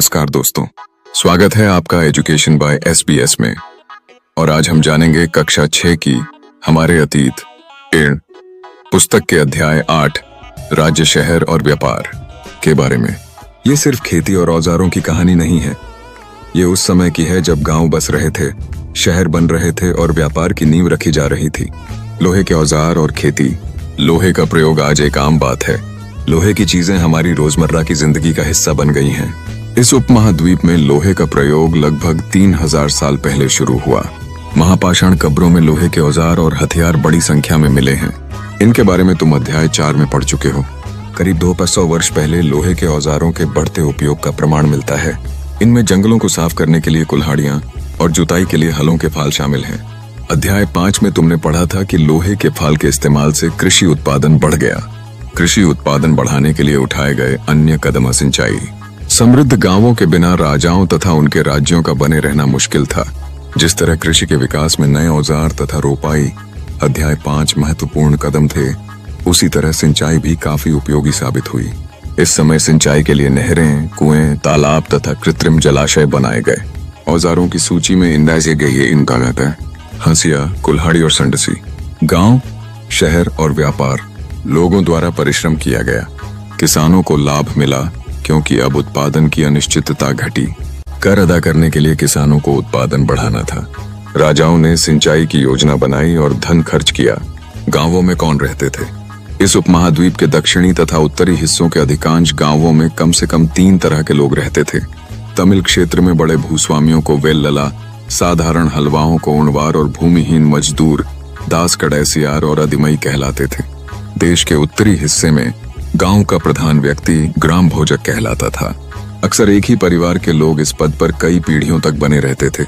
नमस्कार दोस्तों, स्वागत है आपका एजुकेशन बाय SBS में। और आज हम जानेंगे कक्षा 6 की हमारे अतीत इर्ण पुस्तक के अध्याय 8 राज्य, शहर और व्यापार के बारे में। ये सिर्फ खेती और औजारों की कहानी नहीं है। ये उस समय की है जब गांव बस रहे थे, शहर बन रहे थे और व्यापार की नींव रखी जा रही थी। लोहे के औजार और खेती। लोहे का प्रयोग आज एक आम बात है। लोहे की चीजें हमारी रोजमर्रा की जिंदगी का हिस्सा बन गई हैं। इस उपमहाद्वीप में लोहे का प्रयोग लगभग 3000 साल पहले शुरू हुआ। महापाषाण कब्रों में लोहे के औजार और हथियार बड़ी संख्या में मिले हैं। इनके बारे में तुम अध्याय 4 में पढ़ चुके हो। करीब 200 वर्ष पहले लोहे के औजारों के बढ़ते उपयोग का प्रमाण मिलता है। इनमें जंगलों को साफ करने के लिए कुल्हाड़ियां और जुताई के लिए हलों के फाल शामिल हैं। अध्याय 5 में तुमने पढ़ा था कि लोहे के फाल के इस्तेमाल से कृषि उत्पादन बढ़ गया। कृषि उत्पादन बढ़ाने के लिए उठाए गए अन्य कदम सिंचाई। समृद्ध गांवों के बिना राजाओं तथा उनके राज्यों का बने रहना मुश्किल था। जिस तरह कृषि के विकास में नए औजार तथा रोपाई अध्याय 5 महत्वपूर्ण कदम थे, उसी तरह सिंचाई भी काफी उपयोगी साबित हुई। इस समय सिंचाई के लिए नहरें, कुएं, तालाब तथा कृत्रिम जलाशय बनाए गए। औजारों की सूची में इंदाजे गई इनका कहता है हंसिया, कुल्हाड़ी और संडसी। गांव, शहर और व्यापार। लोगों द्वारा परिश्रम किया गया। किसानों को लाभ मिला क्योंकि अब उत्पादन की अनिश्चितता घटी। कर अदा करने के लिए किसानों को उत्पादन बढ़ाना था। राजाओं ने सिंचाई की योजना बनाई और धन खर्च किया। गांवों में कौन रहते थे? इस उपमहाद्वीप के दक्षिणी तथा उत्तरी हिस्सों के अधिकांश गांवों में कम से कम 3 तरह के लोग रहते थे। तमिल क्षेत्र में बड़े भूस्वामियों को वेल्लला, साधारण हलवाओं को उणवार और भूमिहीन मजदूर दास कड़ैसियार और अधिमई कहलाते थे। देश के उत्तरी हिस्से में गांव का प्रधान व्यक्ति ग्राम भोजक कहलाता था। अक्सर एक ही परिवार के लोग इस पद पर कई पीढ़ियों तक बने रहते थे,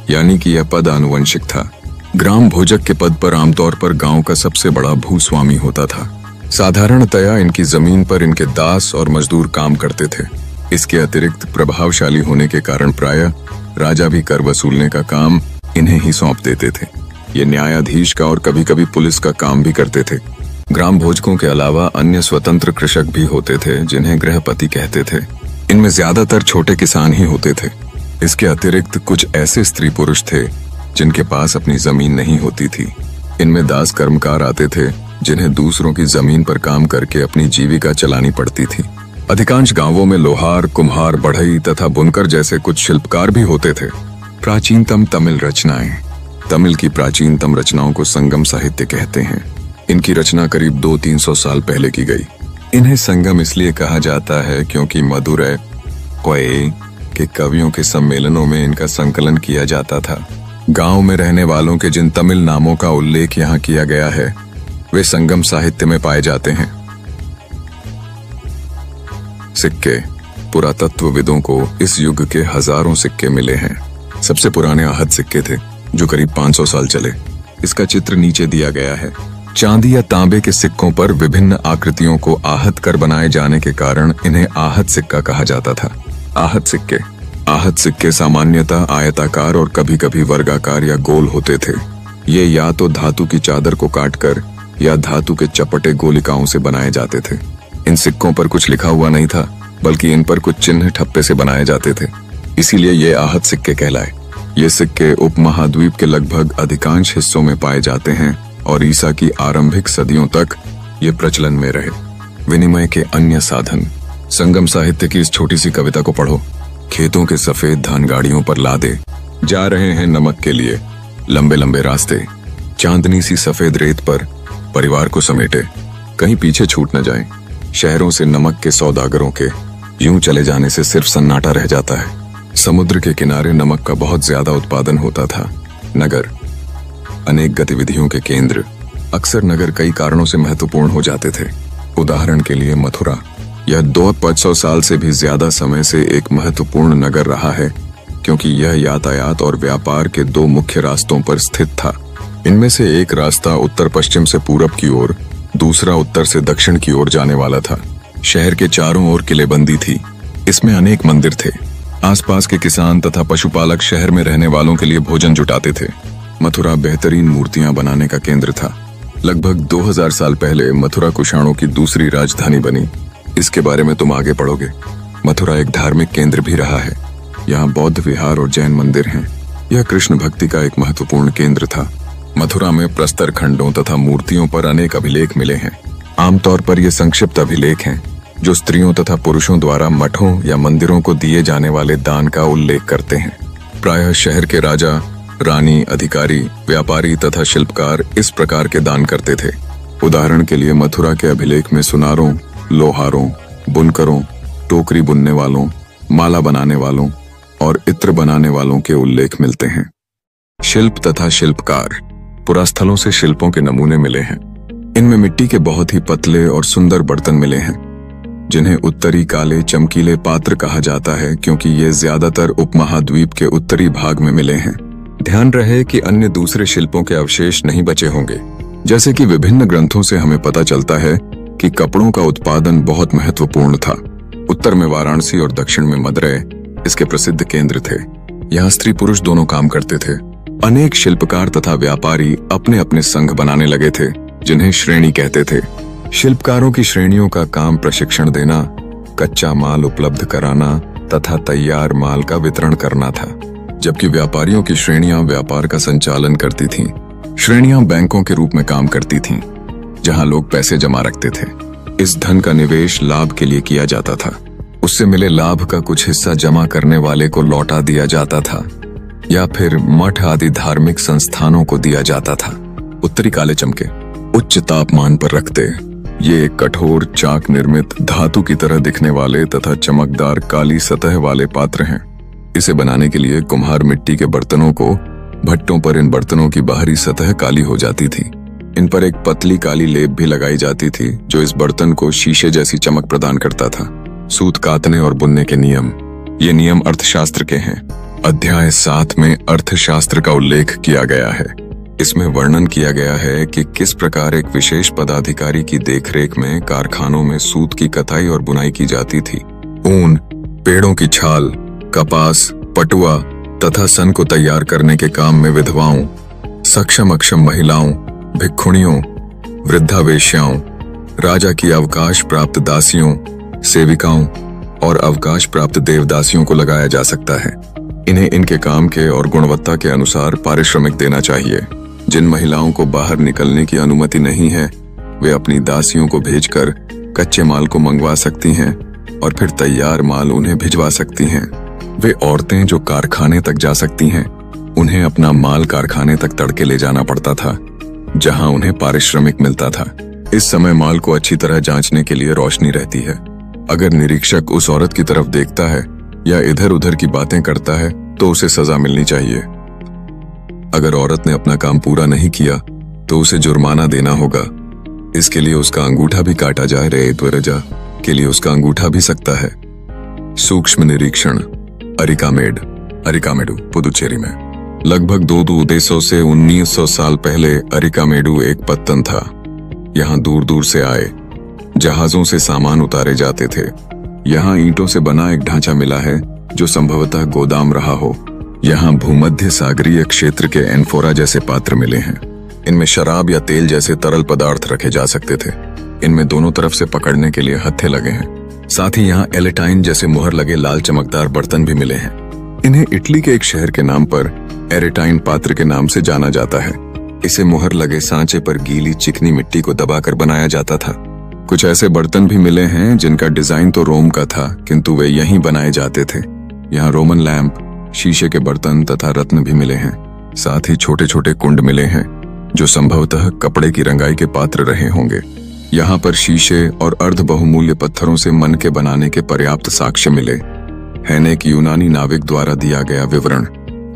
यानी कि यह पद आनुवंशिक था। ग्राम भोजक के पद पर आमतौर पर गांव का सबसे बड़ा भूस्वामी होता था। साधारणतया इनकी जमीन पर इनके दास और मजदूर काम करते थे। इसके अतिरिक्त प्रभावशाली होने के कारण प्रायः राजा भी कर वसूलने का काम इन्हें ही सौंप देते थे। ये न्यायाधीश का और कभी-कभी पुलिस का काम भी करते थे। ग्राम भोजकों के अलावा अन्य स्वतंत्र कृषक भी होते थे, जिन्हें गृहपति कहते थे। इनमें ज्यादातर छोटे किसान ही होते थे। इसके अतिरिक्त कुछ ऐसे स्त्री पुरुष थे जिनके पास अपनी जमीन नहीं होती थी। इनमें दास कर्मकार आते थे, जिन्हें दूसरों की जमीन पर काम करके अपनी जीविका चलानी पड़ती थी। अधिकांश गांवों में लोहार, कुम्हार, बढ़ई तथा बुनकर जैसे कुछ शिल्पकार भी होते थे। प्राचीनतम तमिल रचनाएं। तमिल की प्राचीनतम रचनाओं को संगम साहित्य कहते हैं। इनकी रचना करीब 200-300 साल पहले की गई। इन्हें संगम इसलिए कहा जाता है क्योंकि मदुरै, कोए के कवियों के सम्मेलनों में इनका संकलन किया जाता था। गांव में रहने वालों के जिन तमिल नामों का उल्लेख यहाँ किया गया है, वे संगम साहित्य में पाए जाते हैं। सिक्के। पुरातत्वविदों को इस युग के हजारों सिक्के मिले हैं। सबसे पुराने आहत सिक्के थे जो करीब 500 साल चले। इसका चित्र नीचे दिया गया है। चांदी या तांबे के सिक्कों पर विभिन्न आकृतियों को आहत कर बनाए जाने के कारण इन्हें आहत सिक्का कहा जाता था। आहत सिक्के। आहत सिक्के सामान्यतः आयताकार और कभी-कभी वर्गाकार या गोल होते थे। ये या तो धातु की चादर को काटकर या धातु के चपटे गोलिकाओं से बनाए जाते थे। इन सिक्कों पर कुछ लिखा हुआ नहीं था, बल्कि इन पर कुछ चिन्ह ठप्पे से बनाए जाते थे, इसीलिए ये आहत सिक्के कहलाए। ये सिक्के उपमहाद्वीप के लगभग अधिकांश हिस्सों में पाए जाते हैं और ईसा की आरंभिक सदियों तक ये प्रचलन में रहे। विनिमय के अन्य साधन। संगम साहित्य की इस छोटी सी कविता को पढ़ो। खेतों के सफेद धान गाड़ियों पर लादे जा रहे हैं नमक के लिए, लंबे लंबे रास्ते, चांदनी सी सफेद रेत पर परिवार को समेटे, कहीं पीछे छूट न जाए। शहरों से नमक के सौदागरों के यूं चले जाने से सिर्फ सन्नाटा रह जाता है। समुद्र के किनारे नमक का बहुत ज्यादा उत्पादन होता था। नगर। अनेक गतिविधियों के केंद्र। अक्सर नगर कई कारणों से महत्वपूर्ण हो जाते थे। उदाहरण के लिए मथुरा। यह 200-500 साल से भी ज्यादा समय से एक महत्वपूर्ण नगर रहा है, क्योंकि यह यातायात और व्यापार के 2 मुख्य रास्तों पर स्थित था। इनमें से एक रास्ता उत्तर पश्चिम से पूरब की ओर, दूसरा उत्तर से दक्षिण की ओर जाने वाला था। शहर के चारों ओर किलेबंदी थी। इसमें अनेक मंदिर थे। आसपास के किसान तथा पशुपालक शहर में रहने वालों के लिए भोजन जुटाते थे। मथुरा बेहतरीन मूर्तियां बनाने का केंद्र था। लगभग 2000 साल पहले मथुरा कुषाणों की दूसरी राजधानी बनी। इसके बारे में तुम आगे पढ़ोगे। मथुरा एक धार्मिक केंद्र भी रहा है। यहाँ बौद्ध विहार और जैन मंदिर हैं। यह कृष्ण भक्ति का एक महत्वपूर्ण केंद्र था। मथुरा में प्रस्तर खंडों तथा मूर्तियों पर अनेक अभिलेख मिले हैं। आमतौर पर ये संक्षिप्त अभिलेख हैं जो स्त्रियों तथा पुरुषों द्वारा मठों या मंदिरों को दिए जाने वाले दान का उल्लेख करते हैं। प्रायः शहर के राजा, रानी, अधिकारी, व्यापारी तथा शिल्पकार इस प्रकार के दान करते थे। उदाहरण के लिए मथुरा के अभिलेख में सुनारों, लोहारों, बुनकरों, टोकरी बुनने वालों, माला बनाने वालों और इत्र बनाने वालों के उल्लेख मिलते हैं। शिल्प तथा शिल्पकार। पुरास्थलों से शिल्पों के नमूने मिले हैं। इनमें मिट्टी के बहुत ही पतले और सुंदर बर्तन मिले हैं, जिन्हें उत्तरी काले चमकीले पात्र कहा जाता है क्योंकि ये ज्यादातर उपमहाद्वीप के उत्तरी भाग में मिले हैं। ध्यान रहे कि अन्य दूसरे शिल्पों के अवशेष नहीं बचे होंगे। जैसे कि विभिन्न ग्रंथों से हमें पता चलता है कि कपड़ों का उत्पादन बहुत महत्वपूर्ण था। उत्तर में वाराणसी और दक्षिण में मदुरै इसके प्रसिद्ध केंद्र थे। यहाँ स्त्री पुरुष दोनों काम करते थे। अनेक शिल्पकार तथा व्यापारी अपने अपने संघ बनाने लगे थे, जिन्हें श्रेणी कहते थे। शिल्पकारों की श्रेणियों का काम प्रशिक्षण देना, कच्चा माल उपलब्ध कराना तथा तैयार माल का वितरण करना था, जबकि व्यापारियों की श्रेणियां व्यापार का संचालन करती थीं। श्रेणियां बैंकों के रूप में काम करती थीं, जहां लोग पैसे जमा रखते थे। इस धन का निवेश लाभ के लिए किया जाता था। उससे मिले लाभ का कुछ हिस्सा जमा करने वाले को लौटा दिया जाता था या फिर मठ आदि धार्मिक संस्थानों को दिया जाता था। उत्तरी काले चमके उच्च तापमान पर रखते ये एक कठोर चाक निर्मित धातु की तरह दिखने वाले तथा चमकदार काली सतह वाले पात्र हैं। इसे बनाने के लिए कुम्हार मिट्टी के बर्तनों को भट्टों पर इन बर्तनों की बाहरी सतह काली हो जाती थी। इन पर एक पतली काली लेप भी लगाई जाती थी जो इस बर्तन को शीशे जैसी चमक प्रदान करता था। सूत कातने और बुनने के नियम। ये नियम अर्थशास्त्र के हैं। अध्याय 7 में अर्थशास्त्र का उल्लेख किया गया है। इसमें वर्णन किया गया है कि किस प्रकार एक विशेष पदाधिकारी की देखरेख में कारखानों में सूत की कताई और बुनाई की जाती थी। ऊन, पेड़ों की छाल, कपास, पटुआ तथा सन को तैयार करने के काम में विधवाओं, सक्षम अक्षम महिलाओं, भिक्षुणियों, वृद्धावेश्याओं, राजा की अवकाश प्राप्त दासियों, सेविकाओं और अवकाश प्राप्त देवदासियों को लगाया जा सकता है। इन्हें इनके काम के और गुणवत्ता के अनुसार पारिश्रमिक देना चाहिए। जिन महिलाओं को बाहर निकलने की अनुमति नहीं है, वे अपनी दासियों को भेजकर कच्चे माल को मंगवा सकती हैं और फिर तैयार माल उन्हें भिजवा सकती हैं। वे औरतें जो कारखाने तक जा सकती हैं, उन्हें अपना माल कारखाने तक तड़के ले जाना पड़ता था, जहां उन्हें पारिश्रमिक मिलता था। इस समय माल को अच्छी तरह जांचने के लिए रोशनी रहती है। अगर निरीक्षक उस औरत की तरफ देखता है या इधर उधर की बातें करता है तो उसे सजा मिलनी चाहिए। अगर औरत ने अपना काम पूरा नहीं किया तो उसे जुर्माना देना होगा। इसके लिए उसका अंगूठा भी काटा जाए। रेतवरजा के लिए उसका अंगूठा भी सकता है। सूक्ष्म निरीक्षण। अरिकामेडु पुदुचेरी में लगभग 200 से 1900 साल पहले अरिकामेडु एक पत्तन था। यहाँ दूर दूर से आए जहाजों से सामान उतारे जाते थे। यहाँ ईंटों से बना एक ढांचा मिला है जो संभवतः गोदाम रहा हो। यहाँ भूमध्य सागरीय क्षेत्र के एन्फोरा जैसे पात्र मिले हैं। इनमें शराब या तेल जैसे तरल पदार्थ रखे जा सकते थे। इनमें दोनों तरफ से पकड़ने के लिए हत्थे लगे हैं। साथ ही यहाँ एलेटाइन जैसे मुहर लगे लाल चमकदार बर्तन भी मिले हैं। इन्हें इटली के एक शहर के नाम पर एरेटाइन पात्र के नाम से जाना जाता है। इसे मुहर लगे सांचे पर गीली चिकनी मिट्टी को दबाकर बनाया जाता था। कुछ ऐसे बर्तन भी मिले हैं जिनका डिजाइन तो रोम का था, किंतु वे यहीं बनाए जाते थे। यहाँ रोमन लैंप, शीशे के बर्तन तथा रत्न भी मिले हैं। साथ ही छोटे छोटे कुंड मिले हैं जो संभवतः कपड़े की रंगाई के पात्र रहे होंगे। यहाँ पर शीशे और अर्ध बहुमूल्य पत्थरों से मन के बनाने के पर्याप्त साक्ष्य मिले हैं। एक यूनानी नाविक द्वारा दिया गया विवरण।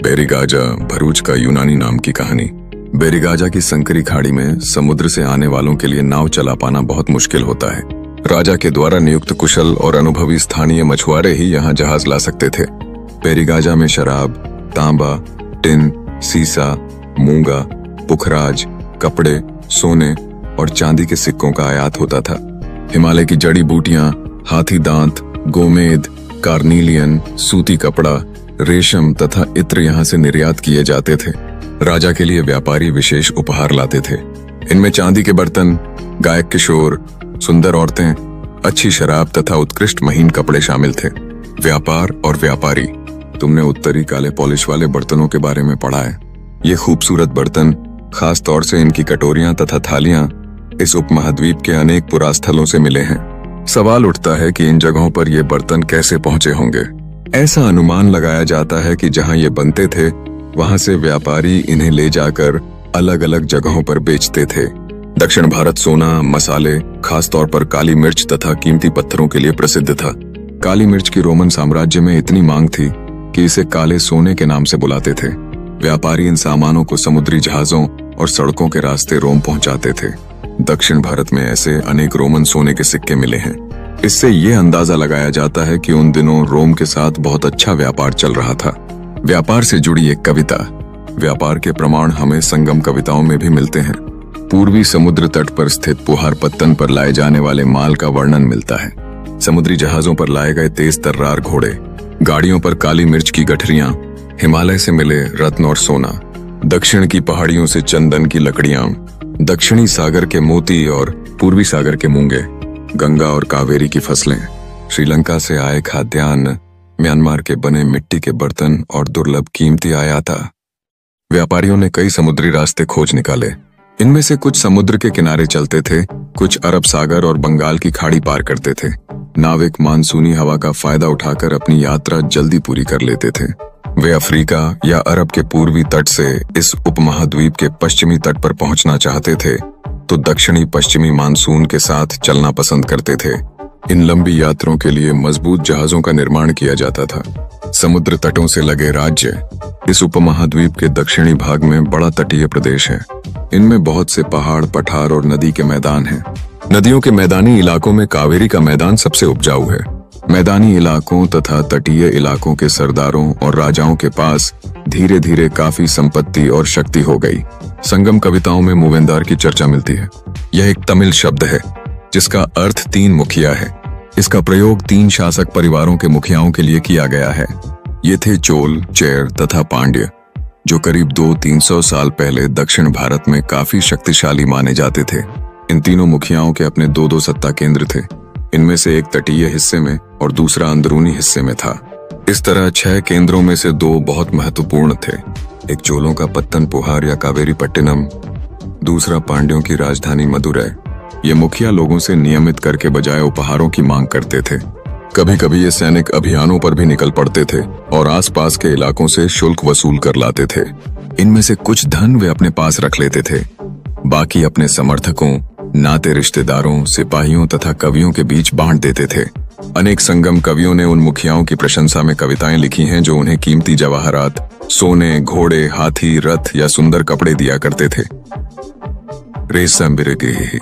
बेरिगाजा भरूच का यूनानी नाम की कहानी। बेरिगाजा की संकरी खाड़ी में समुद्र से आने वालों के लिए नाव चला पाना बहुत मुश्किल होता है। राजा के द्वारा नियुक्त कुशल और अनुभवी स्थानीय मछुआरे ही यहाँ जहाज ला सकते थे। बेरिगाजा में शराब, तांबा, टिन, सीसा, मूंगा, पुखराज, कपड़े, सोने और चांदी के सिक्कों का आयात होता था। हिमालय की जड़ी बूटियां, हाथी दांत, गोमेद, कार्नीलियन, सूती कपड़ा, रेशम तथा इत्र यहाँ से निर्यात किए जाते थे। राजा के लिए व्यापारी विशेष उपहार लाते थे। इनमें चांदी के बर्तन, गायक किशोर, सुंदर औरतें, अच्छी शराब तथा उत्कृष्ट महीन कपड़े शामिल थे। व्यापार और व्यापारी। तुमने उत्तरी काले पॉलिश वाले बर्तनों के बारे में पढ़ा है। ये खूबसूरत बर्तन, खास तौर से इनकी कटोरियां तथा थालियां, इस उपमहाद्वीप के अनेक पुरास्थलों से मिले हैं। सवाल उठता है कि इन जगहों पर ये बर्तन कैसे पहुंचे होंगे। ऐसा अनुमान लगाया जाता है कि जहां ये बनते थे वहां से व्यापारी इन्हें ले जाकर अलग अलग जगहों पर बेचते थे। दक्षिण भारत सोना, मसाले, खास तौर पर काली मिर्च तथा कीमती पत्थरों के लिए प्रसिद्ध था। काली मिर्च की रोमन साम्राज्य में इतनी मांग थी कि इसे काले सोने के नाम से बुलाते थे। व्यापारी इन सामानों को समुद्री जहाजों और सड़कों के रास्ते रोम पहुंचाते थे। दक्षिण भारत में ऐसे अनेक रोमन सोने के सिक्के मिले हैं। इससे ये अंदाजा लगाया जाता है कि उन दिनों रोम के साथ बहुत अच्छा व्यापार चल रहा था। व्यापार से जुड़ी एक कविता। व्यापार के प्रमाण हमें संगम कविताओं में भी मिलते हैं। पूर्वी समुद्र तट पर स्थित पुहार पत्तन पर लाए जाने वाले माल का वर्णन मिलता है। समुद्री जहाजों पर लाए गए तेज तर्रार घोड़े, गाड़ियों पर काली मिर्च की गठरियां, हिमालय से मिले रत्न और सोना, दक्षिण की पहाड़ियों से चंदन की लकड़ियां, दक्षिणी सागर के मोती और पूर्वी सागर के मूंगे, गंगा और कावेरी की फसलें, श्रीलंका से आए खाद्यान्न, म्यांमार के बने मिट्टी के बर्तन और दुर्लभ कीमती आयाता। व्यापारियों ने कई समुद्री रास्ते खोज निकाले। इनमें से कुछ समुद्र के किनारे चलते थे, कुछ अरब सागर और बंगाल की खाड़ी पार करते थे। नाविक मानसूनी हवा का फायदा उठाकर अपनी यात्रा जल्दी पूरी कर लेते थे। वे अफ्रीका या अरब के पूर्वी तट से इस उपमहाद्वीप के पश्चिमी तट पर पहुंचना चाहते थे तो दक्षिणी पश्चिमी मानसून के साथ चलना पसंद करते थे। इन लंबी यात्राओं के लिए मजबूत जहाजों का निर्माण किया जाता था। समुद्र तटों से लगे राज्य। इस उपमहाद्वीप के दक्षिणी भाग में बड़ा तटीय प्रदेश है। इनमें बहुत से पहाड़, पठार और नदी के मैदान हैं। नदियों के मैदानी इलाकों में कावेरी का मैदान सबसे उपजाऊ है। मैदानी इलाकों तथा तटीय इलाकों के सरदारों और राजाओं के पास धीरे धीरे काफी संपत्ति और शक्ति हो गई। संगम कविताओं में मूवेंदार की चर्चा मिलती है। यह एक तमिल शब्द है जिसका अर्थ 3 मुखिया है। इसका प्रयोग 3 शासक परिवारों के मुखियाओं के लिए किया गया है। ये थे चोल, चेर तथा पांड्य, जो करीब 200-300 साल पहले दक्षिण भारत में काफी शक्तिशाली माने जाते थे। इन तीनों मुखियाओं के अपने 2 सत्ता केंद्र थे। इनमें से एक तटीय हिस्से में और दूसरा अंदरूनी हिस्से में था। इस तरह 6 केंद्रों में से 2 बहुत महत्वपूर्ण थे। एक चोलों का पत्तन पुहार या कावेरी पट्टिनम, दूसरा पांड्यों की राजधानी मदुरै। ये मुखिया लोगों से नियमित कर के बजाय उपहारों की मांग करते थे। कभी कभी ये सैनिक अभियानों पर भी निकल पड़ते थे और आसपास के इलाकों से शुल्क वसूल कर लाते थे। इनमें से कुछ धन वे अपने पास रख लेते थे, बाकी अपने समर्थकों, नाते रिश्तेदारों, सिपाहियों तथा कवियों के बीच बांट देते थे। अनेक संगम कवियों ने उन मुखियाओं की प्रशंसा में कविताएं लिखी हैं जो उन्हें कीमती जवाहरात, सोने, घोड़े, हाथी, रथ या सुंदर कपड़े दिया करते थे। रेशम बिरगे।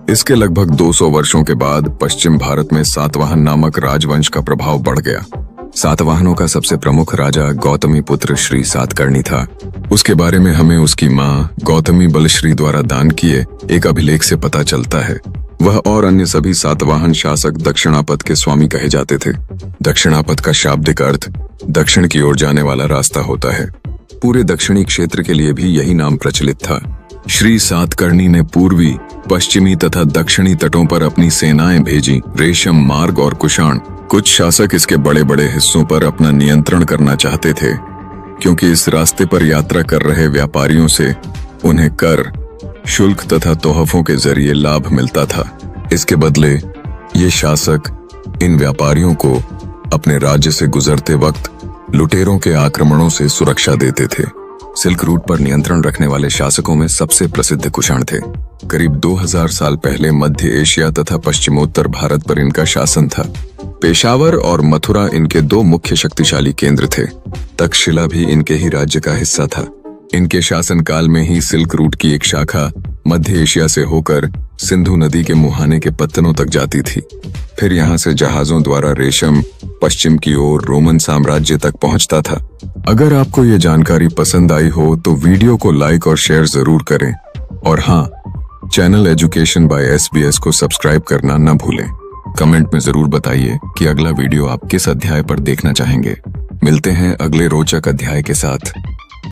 इसके लगभग 200 वर्षों के बाद पश्चिम भारत में सातवाहन नामक राजवंश का प्रभाव बढ़ गया। सातवाहनों का सबसे प्रमुख राजा गौतमी पुत्र श्री सातकर्णी था। उसके बारे में हमें उसकी मां गौतमी बलश्री द्वारा दान किए एक अभिलेख से पता चलता है। वह और अन्य सभी सातवाहन शासक दक्षिणापथ के स्वामी कहे जाते थे। दक्षिणापथ का शाब्दिक अर्थ दक्षिण की ओर जाने वाला रास्ता होता है। पूरे दक्षिणी क्षेत्र के लिए भी यही नाम प्रचलित था। श्री सातकर्णी ने पूर्वी, पश्चिमी तथा दक्षिणी तटों पर अपनी सेनाएं भेजी। रेशम मार्ग और कुषाण। कुछ शासक इसके बड़े बड़े हिस्सों पर अपना नियंत्रण करना चाहते थे, क्योंकि इस रास्ते पर यात्रा कर रहे व्यापारियों से उन्हें कर, शुल्क तथा तोहफों के जरिए लाभ मिलता था। इसके बदले ये शासक इन व्यापारियों को अपने राज्य से गुजरते वक्त लुटेरों के आक्रमणों से सुरक्षा देते थे। सिल्क रूट पर नियंत्रण रखने वाले शासकों में सबसे प्रसिद्ध कुषाण थे। करीब 2000 साल पहले मध्य एशिया तथा पश्चिमोत्तर भारत पर इनका शासन था। पेशावर और मथुरा इनके 2 मुख्य शक्तिशाली केंद्र थे। तक्षशिला भी इनके ही राज्य का हिस्सा था। इनके शासनकाल में ही सिल्क रूट की एक शाखा मध्य एशिया से होकर सिंधु नदी के मुहाने के पत्तनों तक जाती थी। फिर यहाँ से जहाजों द्वारा रेशम पश्चिम की ओर रोमन साम्राज्य तक पहुंचता था। अगर आपको ये जानकारी पसंद आई हो तो वीडियो को लाइक और शेयर जरूर करें, और हाँ, चैनल एजुकेशन बाय SBS को सब्सक्राइब करना न भूलें। कमेंट में जरूर बताइए कि अगला वीडियो आप किस अध्याय पर देखना चाहेंगे। मिलते हैं अगले रोचक अध्याय के साथ।